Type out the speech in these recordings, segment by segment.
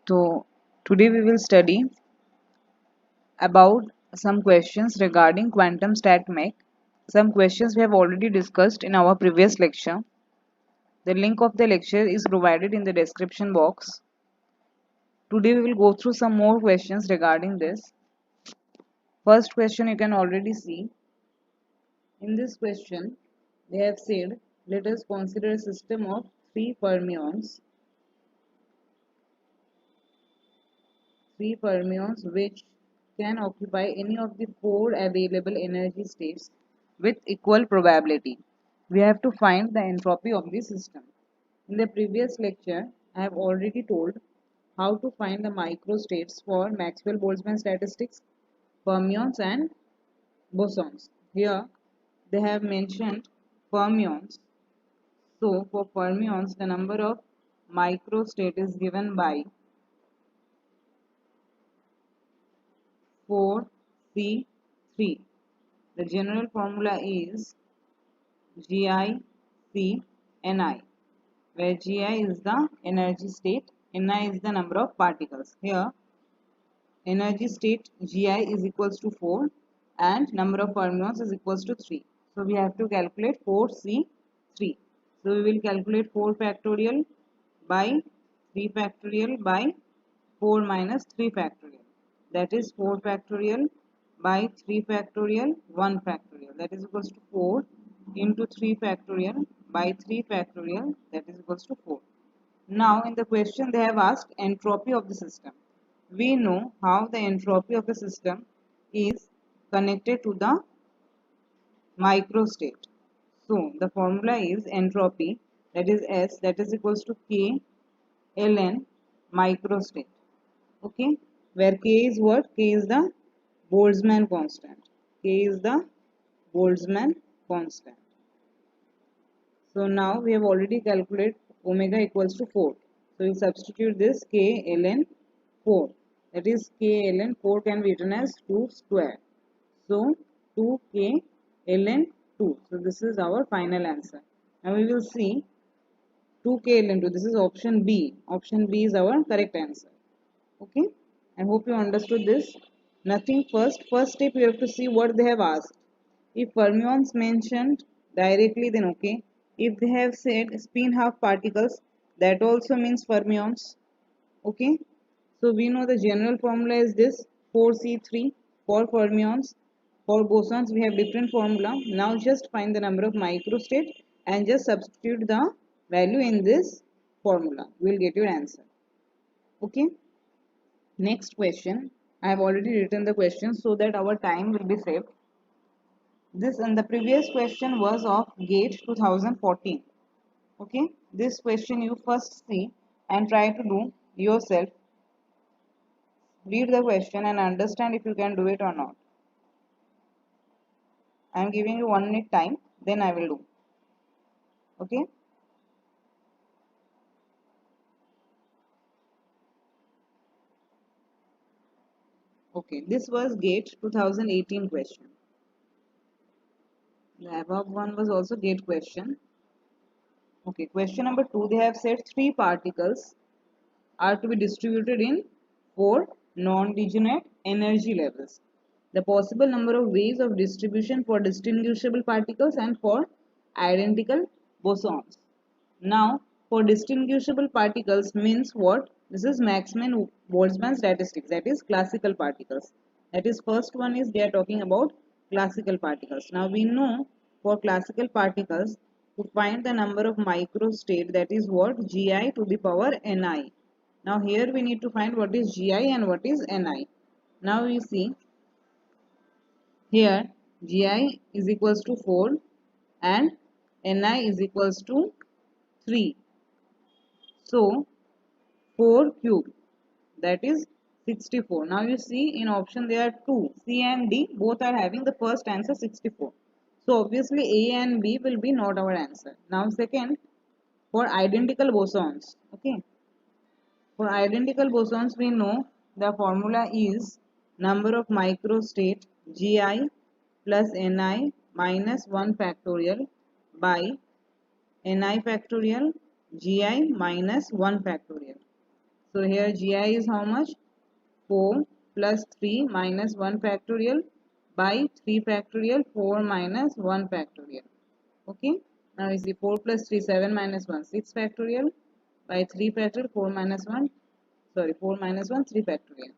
So today we will study about some questions regarding quantum stat mech. Some questions we have already discussed in our previous lecture. The link of the lecture is provided in the description box. Today we will go through some more questions regarding this. First question you can already see. In this question they have said, let us consider a system of three fermions which can occupy any of the four available energy states with equal probability. We have to find the entropy of the system. In the previous lecture, I have already told how to find the microstates for Maxwell-Boltzmann statistics, fermions and bosons. Here they have mentioned fermions. So for fermions, the number of microstate is given by 4C3. The general formula is GICNI, where GI is the energy state, Ni is the number of particles. Here, energy state GI is equals to 4 and number of fermions is equals to 3. So we have to calculate 4C3. So we will calculate 4 factorial by 3 factorial by 4 minus 3 factorial. That is 4 factorial by 3 factorial 1 factorial. That is equals to 4 into 3 factorial by 3 factorial, that is equals to 4. Now in the question they have asked entropy of the system. We know how the entropy of a system is connected to the microstate. So the formula is entropy, that is S, that is equals to K ln microstate. Okay, where K is what? K is the Boltzmann constant. K is the Boltzmann constant. So now we have already calculated omega equals to 4. So we substitute this K ln 4. That is K ln 4 can be written as 2 square. So 2K ln 2. So this is our final answer. Now we will see 2K ln 2. This is option B. Option B is our correct answer. Okay. I hope you understood this. Nothing first. First step you have to see what they have asked. If fermions mentioned directly, then okay. If they have said spin half particles, that also means fermions. Okay. So we know the general formula is this 4C3 for fermions. For bosons we have different formula. Now just find the number of microstate and just substitute the value in this formula. We will get your answer. Okay. Next question. I have already written the question so that our time will be saved. This and the previous question was of GATE 2014. Okay, this question you first see and try to do yourself. Read the question and understand if you can do it or not. I am giving you 1 minute time, then I will do. Okay. Okay, this was GATE 2018 question. The above one was also GATE question. Okay, question number 2. They have said 3 particles are to be distributed in 4 non-degenerate energy levels. The possible number of ways of distribution for distinguishable particles and for identical bosons. Now, for distinguishable particles means what? This is Maxwell-Boltzmann statistics, that is classical particles. That is first one is they are talking about classical particles. Now we know for classical particles to find the number of microstate, that is what? Gi to the power Ni. Now here we need to find what is Gi and what is Ni. Now we see here Gi is equals to 4 and Ni is equals to 3. So 4 cube, that is 64. Now you see in option there are 2. C and D both are having the first answer 64. So obviously A and B will be not our answer. Now second, for identical bosons. Okay. For identical bosons we know the formula is number of microstate Gi plus Ni minus 1 factorial by Ni factorial Gi minus 1 factorial. So here gi is how much? 4 plus 3 minus 1 factorial by 3 factorial 4 minus 1 factorial. Okay, now you see 4 plus 3 7 minus 1 6 factorial by 3 factorial 4 minus 1, sorry, 4 minus 1 3 factorial.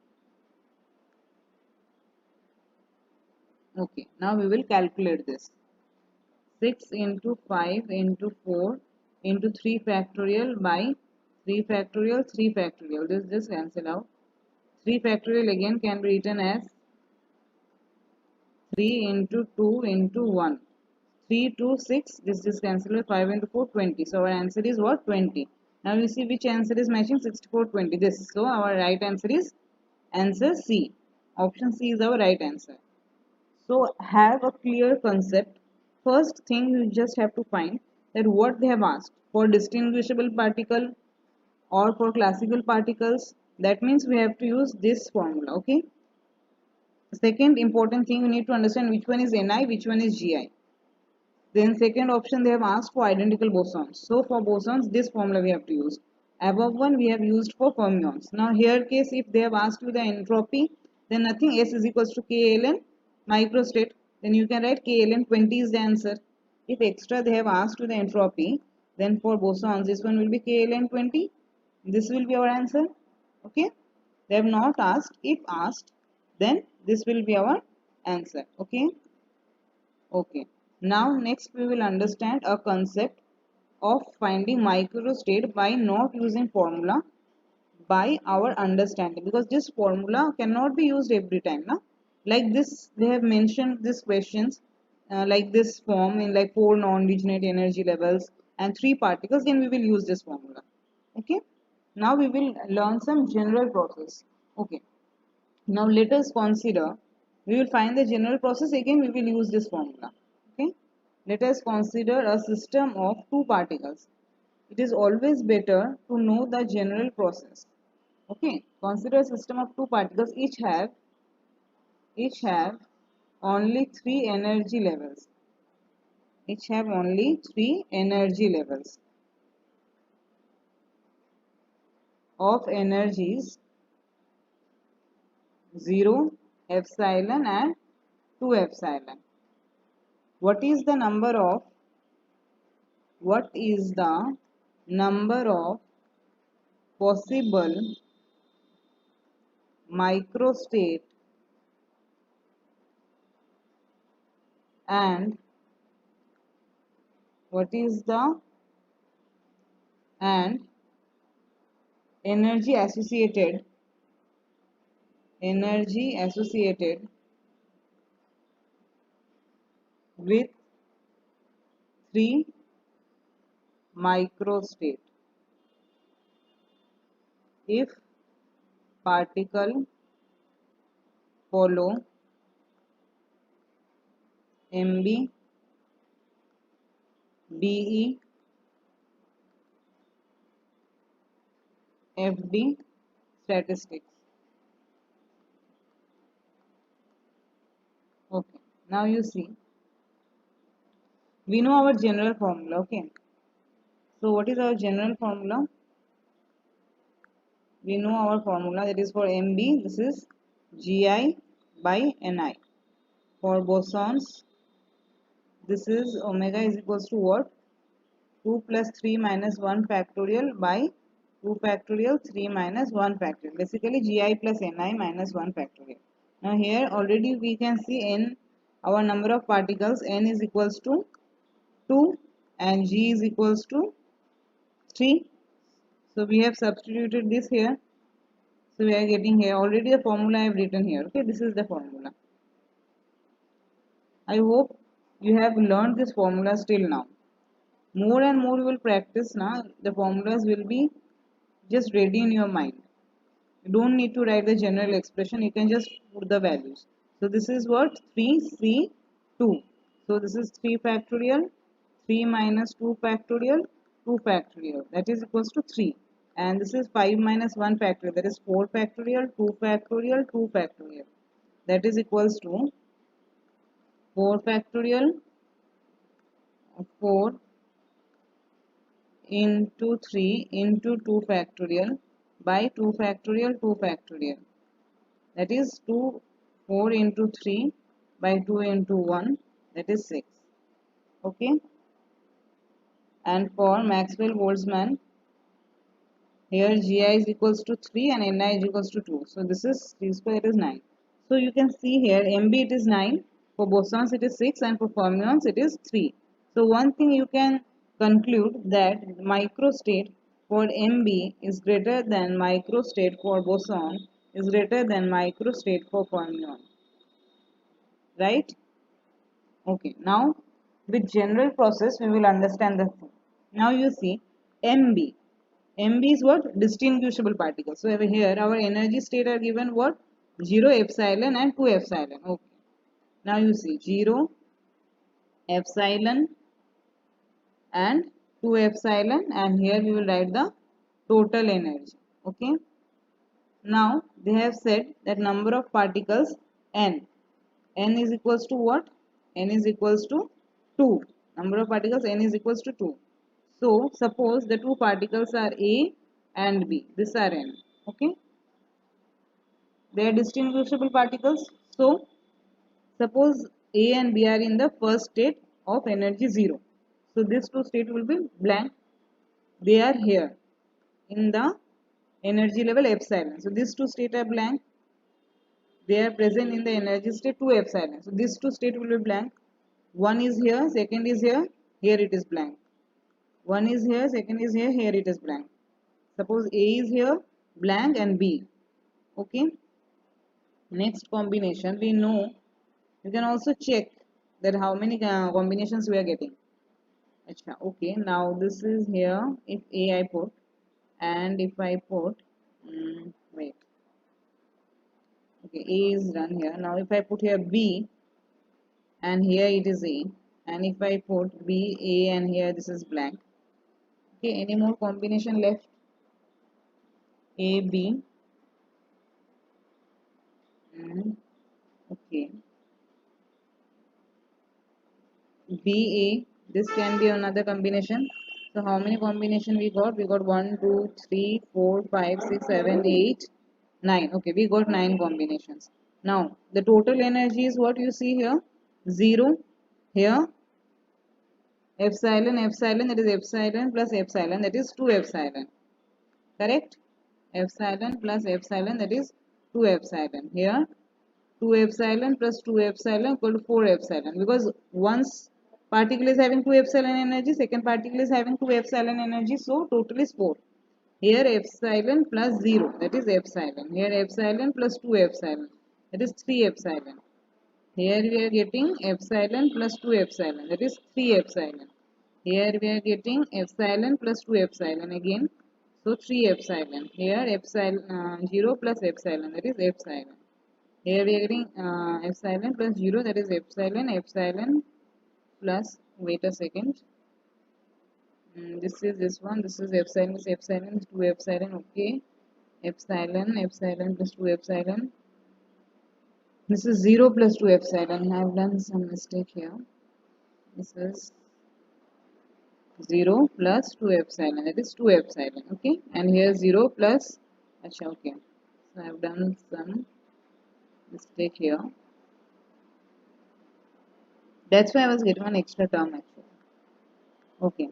Okay, now we will calculate this. 6 into 5 into 4 into 3 factorial by 3 factorial 3 factorial. This just cancel out. 3 factorial again can be written as 3 into 2 into 1. 3 to 6, this is cancelled. 5 into 4 20. So our answer is what? 20. Now we see which answer is matching. 64 20. This, so our right answer is answer C. Option C is our right answer. So have a clear concept. First thing you just have to find that what they have asked for distinguishable particle or for classical particles. That means we have to use this formula. Okay. Second important thing, you need to understand which one is Ni, which one is Gi. Then second option, they have asked for identical bosons. So for bosons, this formula we have to use. Above one we have used for fermions. Now here case, if they have asked you the entropy, then nothing, S is equals to KLN microstate. Then you can write KLN 20 is the answer. If extra they have asked you the entropy, then for bosons this one will be KLN 20. This will be our answer. Okay. They have not asked. If asked, then this will be our answer. Okay. Okay. Now next we will understand a concept of finding microstate by not using formula, by our understanding, because this formula cannot be used every time. Na? Like this, they have mentioned these questions like this form in like 4 non-degenerate energy levels and 3 particles, then we will use this formula. Okay. Now we will learn some general process. Okay. Now let us consider, we will find the general process, again we will use this formula. Okay. Let us consider a system of two particles. It is always better to know the general process. Okay. Consider a system of two particles, each have only three energy levels. Each have only three energy levels of energies 0, epsilon and 2 epsilon. What is the number of possible microstate and what is the and energy associated with 3 microstate if particle follow MB, BE, FD statistics. Okay, now you see, we know our general formula. Okay, so what is our general formula? We know our formula, that is for MB, this is Gi by Ni. For bosons, this is omega is equals to what? 2 plus 3 minus 1 factorial by 2 factorial 3 minus 1 factorial. Basically Gi plus Ni minus 1 factorial. Now here already we can see n, our number of particles, n is equals to 2 and G is equals to 3. So we have substituted this here. So we are getting here already the formula I have written here. Okay, this is the formula. I hope you have learned this formula till now. More and more you will practice now. The formulas will be just ready in your mind. You don't need to write the general expression. You can just put the values. So this is what? 3C2. So this is 3 factorial. 3 minus 2 factorial. 2 factorial. That is equals to 3. And this is 5 minus 1 factorial. That is 4 factorial. 2 factorial. 2 factorial. That is equals to 4 factorial. 4 into 3 into 2 factorial by 2 factorial 2 factorial, that is 2 4 into 3 by 2 into 1, that is 6. Okay, and for Maxwell Boltzmann, here Gi is equals to 3 and Ni is equals to 2. So this is 3 square is 9. So you can see here Mb it is 9, for bosons it is 6, and for fermions it is 3. So one thing you can conclude that microstate for Mb is greater than microstate for boson is greater than microstate for fermion. Right? Okay, now with general process we will understand the thing. Now you see Mb. Mb is what? Distinguishable particles. So over here our energy state are given what? 0, epsilon and 2 epsilon. Okay. Now you see 0, epsilon and 2 epsilon, and here we will write the total energy. Okay. Now they have said that number of particles n. N is equals to what? N is equals to 2. Number of particles n is equals to 2. So suppose the two particles are A and B. These are n. Okay. They are distinguishable particles. So suppose A and B are in the first state of energy 0. So these two state will be blank. They are here in the energy level epsilon. So these two state are blank. They are present in the energy state 2 epsilon. So these two state will be blank. One is here, second is here, here it is blank. One is here, second is here, here it is blank. Suppose A is here, blank, and B. Okay. Next combination, we know, you can also check that how many combinations we are getting. Okay, now this is here, if A I put, and if I put, wait, okay, A is done here. Now if I put here B, and here it is A, and if I put B, A, and here this is blank. Okay, any more combination left? A, B, okay, B, A, this can be another combination. So how many combination we got? We got 1, 2, 3, 4, 5, 6, 7, 8, 9. Okay, we got 9 combinations. Now the total energy is what you see here, 0 here, epsilon, epsilon, that is epsilon plus epsilon, that is 2 epsilon. Correct? Epsilon plus epsilon, that is 2 epsilon. Here 2 epsilon plus 2 epsilon equal to 4 epsilon, because once particle is having 2 epsilon energy, second particle is having 2 epsilon energy, so total is 4. Here epsilon plus 0, that is epsilon. Here epsilon plus 2 epsilon, that is 3 epsilon. Here we are getting epsilon plus 2 epsilon, that is 3 epsilon. Here we are getting epsilon plus 2 epsilon again, so 3 epsilon. Here epsilon 0 plus epsilon, that is epsilon. Here we are getting epsilon plus 0, that is epsilon, epsilon plus, wait a second, this is this one, this is epsilon, is epsilon, 2 epsilon, okay, epsilon, epsilon plus 2 epsilon, this is 0 plus 2 epsilon, I have done some mistake here, this is 0 plus 2 epsilon, that is 2 epsilon, okay, and here 0 plus, okay, so I have done some mistake here, that's why I was getting an extra term actually. Okay,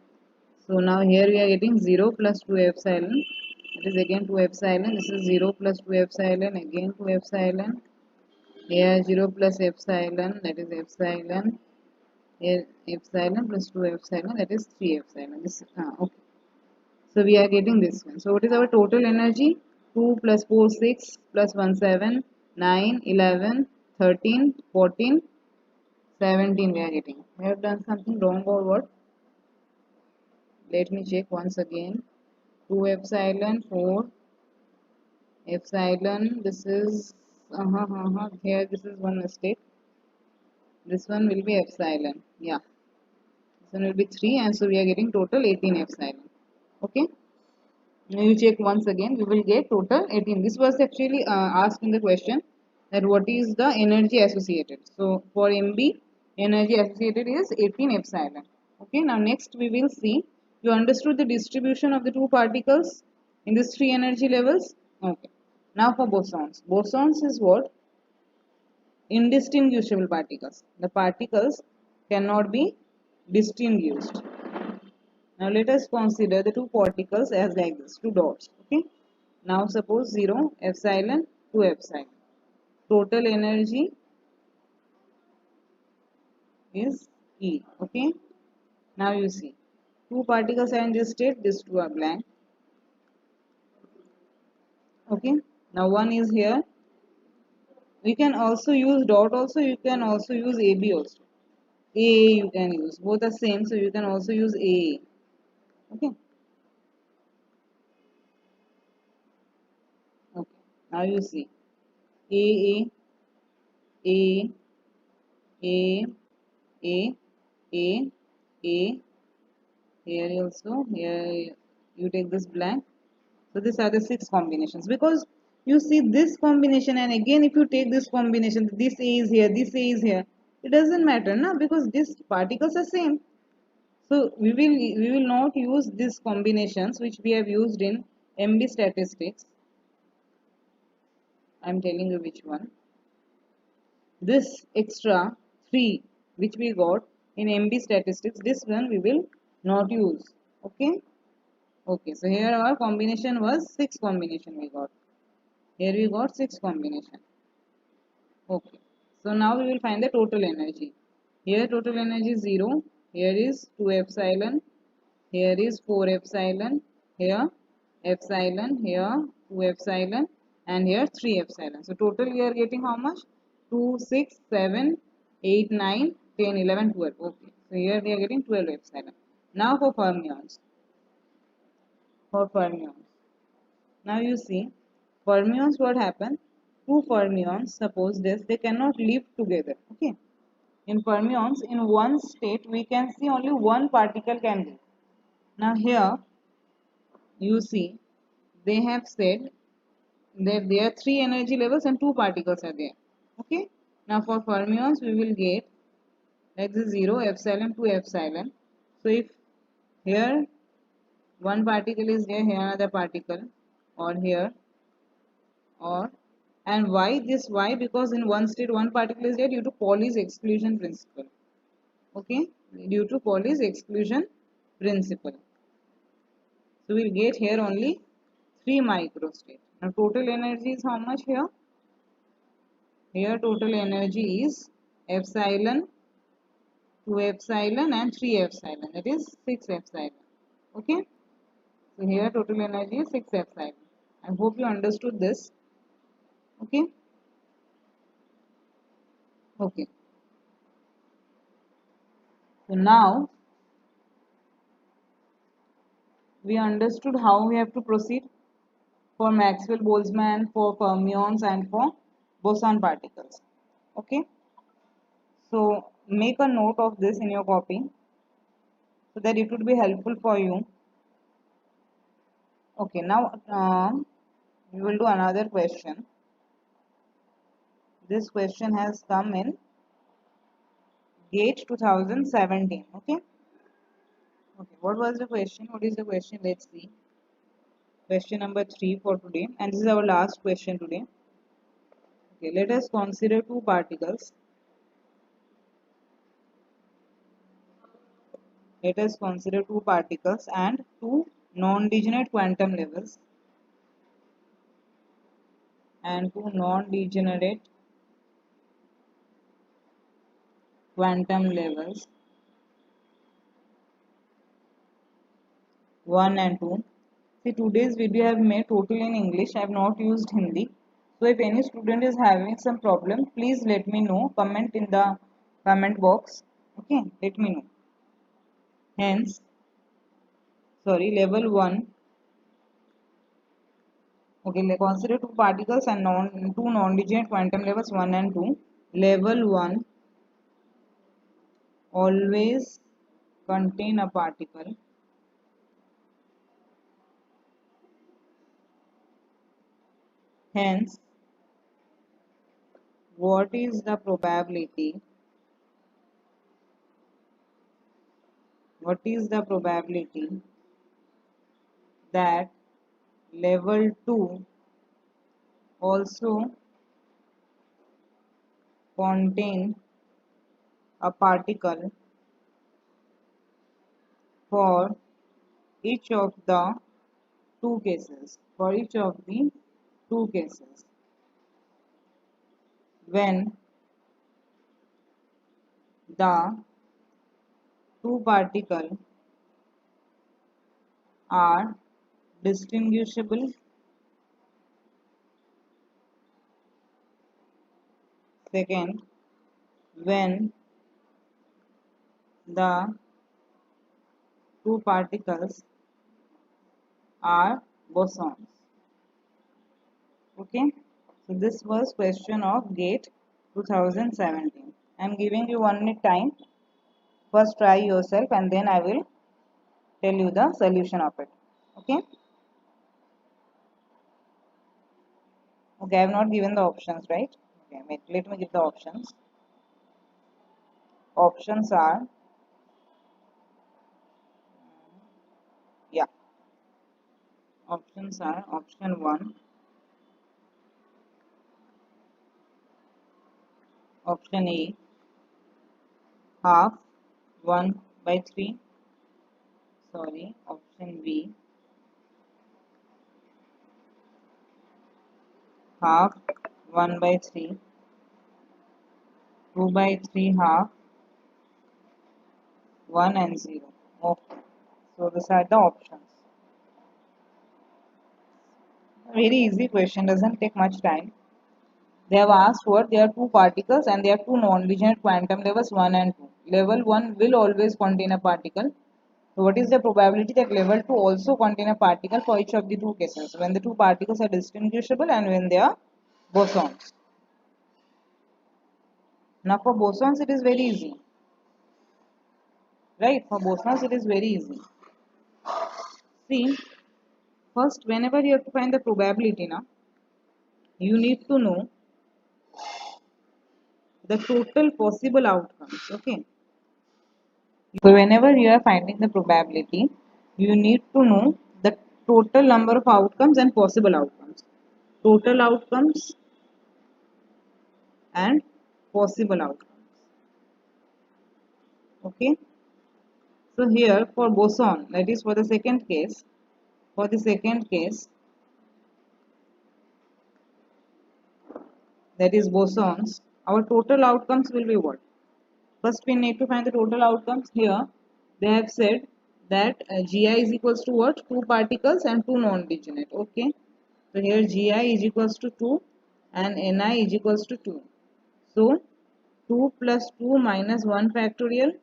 so now here we are getting 0 plus 2 epsilon, that is again 2 epsilon, this is 0 plus 2 epsilon, again 2 epsilon, here 0 plus epsilon, that is epsilon, here epsilon plus 2 epsilon, that is 3 epsilon. This, okay, so we are getting this one. So what is our total energy? 2 plus 4, 6 plus 1, 7, 9, 11, 13, 14, 17 we are getting. We have done something wrong or what? Let me check once again. 2 epsilon, 4 epsilon, this is here this is one mistake. This one will be epsilon. Yeah. This one will be 3, and so we are getting total 18 epsilon. Okay. Now you check once again, we will get total 18. This was actually asked in the question that what is the energy associated. So for MB, energy associated is 18 epsilon. Okay, now next we will see, you understood the distribution of the two particles. in these three energy levels. Okay. Now for bosons. Bosons is what? Indistinguishable particles. The particles cannot be distinguished. Now let us consider the two particles as like this, two dots. Okay. Now suppose 0, epsilon, 2 epsilon. Total energy is E. Okay. Now you see, two particles are in this state, these two are blank. Okay. Now one is here. You can also use dot also, you can also use AB also. A you can use. Both are same, so you can also use A. Okay. Okay. Now you see. A, A, A, A, A, A. Here also, here you take this blank. So these are the 6 combinations, because you see this combination, and again if you take this combination, this A is here, this A is here, it doesn't matter now, because these particles are same. So we will not use these combinations which we have used in MB statistics. I am telling you which one. This extra 3 which we got in MB statistics, this one we will not use. Okay. Okay, so here our combination was 6 combination we got. Here we got 6 combination. Okay, so now we will find the total energy. Here total energy is 0. Here is 2 epsilon. Here is 4 epsilon. Here epsilon. Here 2 epsilon. And here 3 epsilon. So total we are getting how much? 2, 6, 7, 8, 9, 10, 11, 12. Okay, so here we are getting 12 epsilon. Now for fermions. For fermions. Now you see, fermions what happen? Two fermions, suppose this, they cannot live together. Okay. In fermions, in one state, we can see only one particle can live. Now here, you see, they have said that there are 3 energy levels and 2 particles are there. Okay. Now for fermions, we will get like this 0, epsilon, 2 epsilon. So if here one particle is there, here another particle, or here, or, and why this? Why? Because in one state one particle is there due to Pauli's exclusion principle. Okay, due to Pauli's exclusion principle. So we'll get here only 3 microstate. Now total energy is how much here? Here total energy is epsilon, 2 epsilon and 3 epsilon, that is 6 epsilon. Okay, so here total energy is 6 epsilon. I hope you understood this. Okay. Okay, so now we understood how we have to proceed for Maxwell-Boltzmann, for fermions, and for boson particles. Okay, so make a note of this in your copy so that it would be helpful for you. Okay, now we will do another question. This question has come in GATE 2017. Okay. Okay, what was the question? What is the question? Let's see. Question number 3 for today, and this is our last question today. Okay, let us consider two particles. Let us consider two particles and two non-degenerate quantum levels and two non-degenerate quantum levels 1 and 2. See, today's video I have made totally in English. I have not used Hindi. So if any student is having some problem, please let me know. Comment in the comment box. Okay, let me know. Hence, sorry, level 1. Okay, consider two particles and two non-degenerate quantum levels 1 and 2. Level 1 always contain a particle hence what is the probability that level 2 also contain a particle for each of the two cases. For each of the two cases, when the two particles are distinguishable. Second, when the two particles are bosons. Okay, so this was question of GATE 2017. I am giving you 1 minute time. First try yourself and then I will tell you the solution of it. Okay. Okay, I have not given the options, right? Okay, wait, let me give the options. Options are, yeah, options are option 1, option A, half 1 by 3, sorry, option B, half 1 by 3, 2 by 3 half, 1 and 0. Okay, so these are the options. Very easy question, doesn't take much time. They have asked what there are two particles and they have two non-degenerate quantum levels 1 and 2. Level 1 will always contain a particle. So what is the probability that level 2 also contain a particle for each of the two cases? When the two particles are distinguishable and when they are bosons. Now for bosons it is very easy. Right? For bosons it is very easy. See, first whenever you have to find the probability now, you need to know the total possible outcomes. Okay. So whenever you are finding the probability, you need to know the total number of outcomes and possible outcomes. Total outcomes and possible outcomes. Okay. So here for boson, that is for the second case, that is bosons, our total outcomes will be what? First we need to find the total outcomes. Here they have said that Gi is equals to what? Two particles and two non-degenerate. Okay. So here Gi is equals to 2 and Ni is equals to 2. So 2 plus 2 minus 1 factorial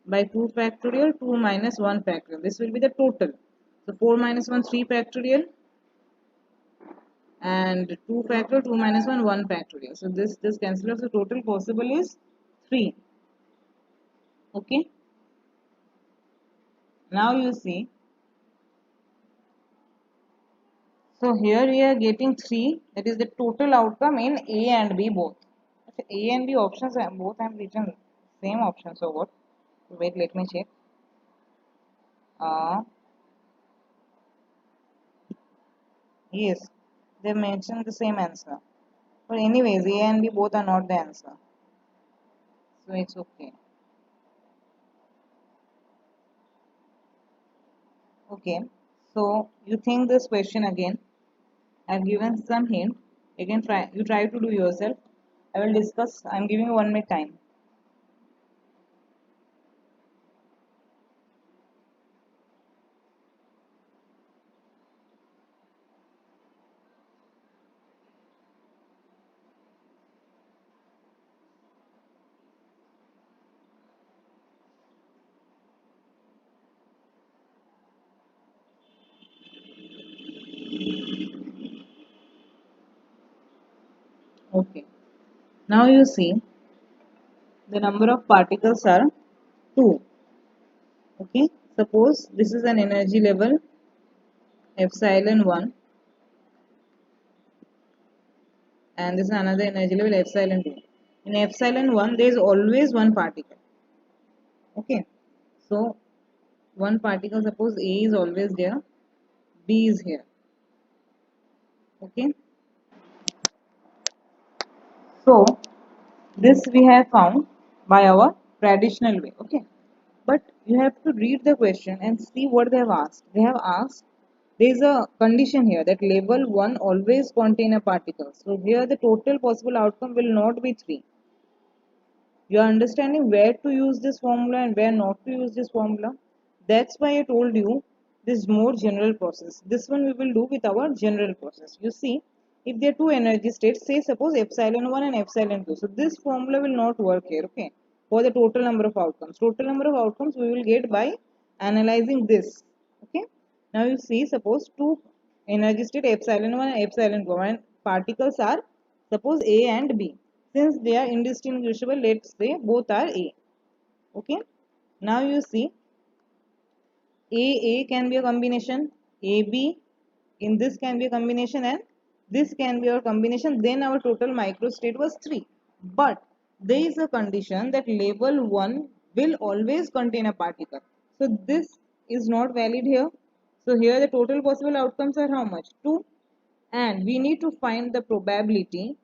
by 2 factorial, 2 minus 1 factorial. This will be the total. So 4 minus 1, 3 factorial and 2 factorial, 2 minus 1, 1 factorial. So this cancels. So total possible is 3. Okay. Now you see. So here we are getting 3. That is the total outcome in A and B both. A and B options both have written same option. So what? Wait, let me check. Yes, they mentioned the same answer. But anyways, A and B both are not the answer. So it's okay. Okay. So you think this question again. I've given some hint. Again, try to do yourself. I will discuss. I'm giving you 1 minute time. Okay. Now you see the number of particles are 2. Okay. Suppose this is an energy level epsilon 1 and this is another energy level epsilon 2. In epsilon 1 there is always one particle. Okay. So one particle, suppose A is always there, B is here. Okay, so this we have found by our traditional way. Okay, but you have to read the question and see what they have asked. They have asked, there is a condition here that level 1 always contain a particle. So here the total possible outcome will not be 3. You are understanding where to use this formula and where not to use this formula. That's why I told you this more general process. This one we will do with our general process. You see, if there are two energy states, say suppose epsilon 1 and epsilon 2. So this formula will not work here, okay? For the total number of outcomes. Total number of outcomes we will get by analyzing this. Okay? Now you see, suppose two energy state epsilon 1 and epsilon 2 and particles are suppose A and B. Since they are indistinguishable, let's say both are A. Okay. Now you see A can be a combination, AB in this can be a combination and this can be our combination. Then our total microstate was 3. But there is a condition that level 1 will always contain a particle. So this is not valid here. So here the total possible outcomes are how much? 2. And we need to find the probability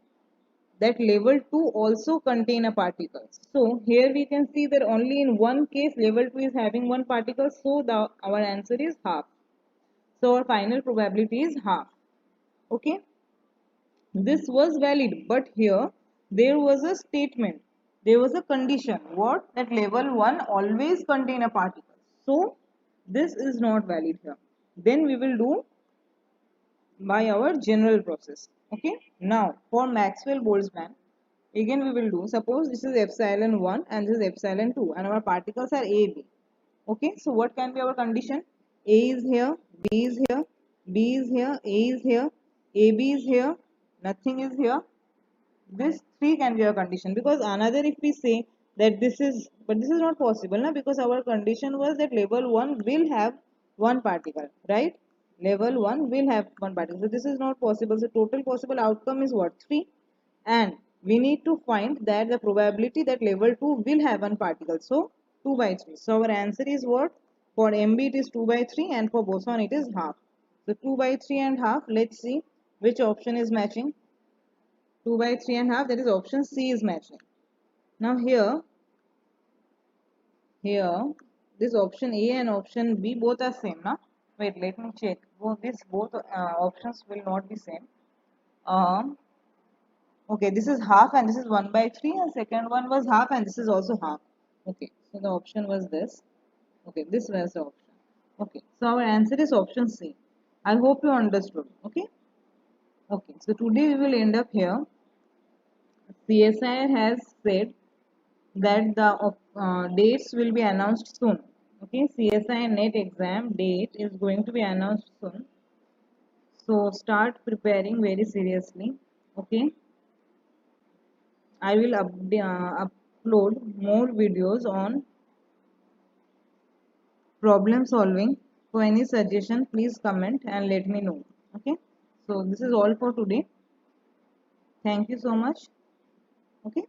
that level 2 also contain a particle. So here we can see that only in one case level 2 is having one particle, so our answer is half. So our final probability is half. Okay, this was valid, but here there was a statement, there was a condition, what, that level 1 always contain a particle. So this is not valid here. Then we will do by our general process. Okay, now for Maxwell Boltzmann, again we will do, suppose this is epsilon 1 and this is epsilon 2 and our particles are A, B. Okay, so what can be our condition? A is here, B is here, B is here, A is here, AB is here, nothing is here. This 3 can be our condition, because another if we say that this is, but this is not possible now, because our condition was that level 1 will have one particle, right? Level 1 will have one particle. So this is not possible. So total possible outcome is what? 3. And we need to find that the probability that level 2 will have one particle. So 2 by 3. So our answer is what? For MB it is 2 by 3 and for boson it is half. So 2 by 3 and half. Let's see which option is matching. 2 by 3 and half, that is option C is matching. Now here this option A and option B both are same. Now wait, let me check. Both options will not be same. Okay, this is half and this is 1 by 3 and second one was half and this is also half. Okay, so the option was this. Okay, this was the option. Okay, so our answer is option C. I hope you understood. Okay. Okay, so today we will end up here. CSIR has said that the dates will be announced soon. Okay, CSI NET exam date is going to be announced soon. So start preparing very seriously. Okay, I will upload more videos on problem solving. For any suggestion, please comment and let me know. Okay, so this is all for today. Thank you so much. Okay.